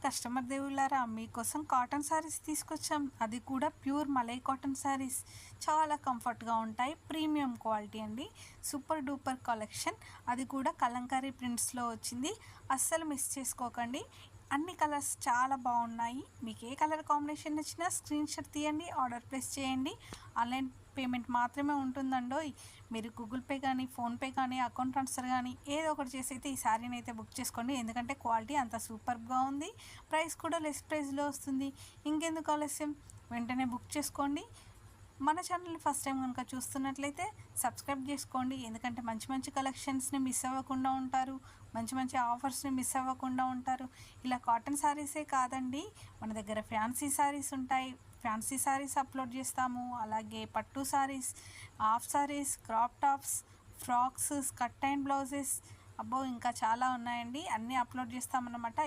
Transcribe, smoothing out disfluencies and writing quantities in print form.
Customer దేవుళ్ళారా, మీకోసం cotton saris తీసుకొచ్చాం. అది కూడా ప్యూర్ మలై కాటన్ శారీస్. చాలా కంఫర్ట్గా ఉంటాయి. ప్రీమియం క్వాలిటీ అండి. Super duper collection. అది కూడా కలంకారీ ప్రింట్స్లో వచ్చింది. అస్సలు మిస్ చేసుకోకండి. అన్ని కలర్స్ చాలా బాగున్నాయి. మీకు ఏ కలర్ కాంబినేషన్ నచ్చినా స్క్రీన్ షాట్ తీయండి, ఆర్డర్ ప్లేస్ చేయండి. ఆన్లైన్ పేమెంట్ మాత్రమే ఉంటుందండోయ్. మీరు గూగుల్ పే కానీ, ఫోన్పే కానీ, అకౌంట్ ట్రాన్స్ఫర్ కానీ ఏదో ఒకటి చేసి అయితే ఈ శారీని అయితే బుక్ చేసుకోండి. ఎందుకంటే క్వాలిటీ అంత సూపర్గా ఉంది. ప్రైస్ కూడా లెస్ ప్రైస్లో వస్తుంది. ఇంకెందుకు ఆలస్యం, వెంటనే బుక్ చేసుకోండి. మన ఛానల్ని ఫస్ట్ టైం కనుక చూస్తున్నట్లయితే సబ్స్క్రైబ్ చేసుకోండి. ఎందుకంటే మంచి మంచి కలెక్షన్స్ని మిస్ అవ్వకుండా ఉంటారు, మంచి మంచి ఆఫర్స్ని మిస్ అవ్వకుండా ఉంటారు. ఇలా కాటన్ శారీసే కాదండి, మన దగ్గర ఫ్యాన్సీ శారీస్ ఉంటాయి. ఫ్యాన్సీ శారీస్ అప్లోడ్ చేస్తాము. అలాగే పట్టు saris, half saris, crop tops, frocks, cut and blouses, అబ్బో ఇంకా చాలా ఉన్నాయండి. అన్నీ అప్లోడ్ చేస్తామన్నమాట.